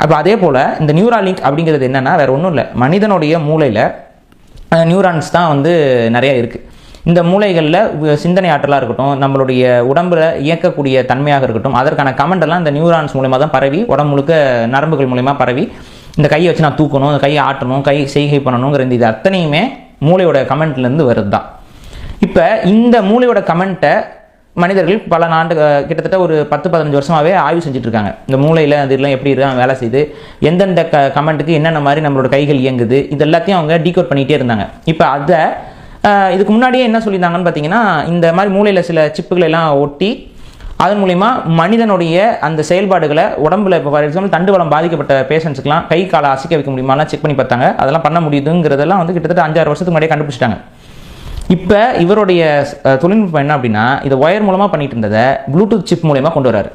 அப்போ அதே போல் இந்த நியூராலிங்க் அப்படிங்கிறது என்னென்னா வேறு ஒன்றும் இல்லை, மனிதனுடைய மூளையில் நியூரான்ஸ் தான் வந்து நிறையா இருக்குது. இந்த மூளைகளில் சிந்தனை ஆற்றலாக இருக்கட்டும், நம்மளுடைய உடம்பில் இயக்கக்கூடிய தன்மையாக இருக்கட்டும், அதற்கான கமெண்டெல்லாம் இந்த நியூரான்ஸ் மூலமா தான் பரவி உடம்பு முழுக்க நரம்புகள் மூலமா பரவி இந்த கையை வச்சு நான் தூக்கணும், இந்த கையை ஆட்டணும், கை செய்கை பண்ணணுங்கிற இது அத்தனையுமே மூளையோட கமெண்ட்லேருந்து வருது தான். இப்போ இந்த மூளையோட கமெண்ட்டை மனிதர்கள் பல கிட்டத்தட்ட ஒரு 10-15 வருஷமாகவே ஆய்வு செஞ்சுட்டு இருக்காங்க. இந்த மூளையில் அது எல்லாம் எப்படி இருக்காங்க வேலை செய்யுது, எந்தெந்த கமெண்ட்டுக்கு என்னென்ன மாதிரி நம்மளோட கைகள் இயங்குது, இது எல்லாத்தையும் அவங்க டீகோட் பண்ணிகிட்டே இருந்தாங்க. இப்போ அதை இதுக்கு முன்னாடியே என்ன சொல்லியிருந்தாங்கன்னு பார்த்தீங்கன்னா, இந்த மாதிரி மூளையில் சில சிப்புகளை எல்லாம் ஒட்டி அதன் மூலிமா மனிதனுடைய அந்த செயல்பாடுகளை உடம்புல, இப்போ ஃபார் எக்ஸாம்பிள் தண்டுவலம் பாதிக்கப்பட்ட பேஷண்ட்ஸுக்கெலாம் கை காலை அசைக்க வைக்க முடியுமாலாம் செக் பண்ணி பார்த்தாங்க. அதெல்லாம் பண்ண முடியுதுங்கிறதெல்லாம் வந்து கிட்டத்தட்ட 5-6 வருஷத்துக்கு முன்னாடியே கண்டுபிடிச்சிட்டாங்க. இப்போ இவருடைய தொழில்நுட்பம் என்ன அப்படின்னா, இதை ஒயர் மூலமாக பண்ணிட்டு இருந்ததை ப்ளூடூத் சிப் மூலமாக கொண்டு வராரு.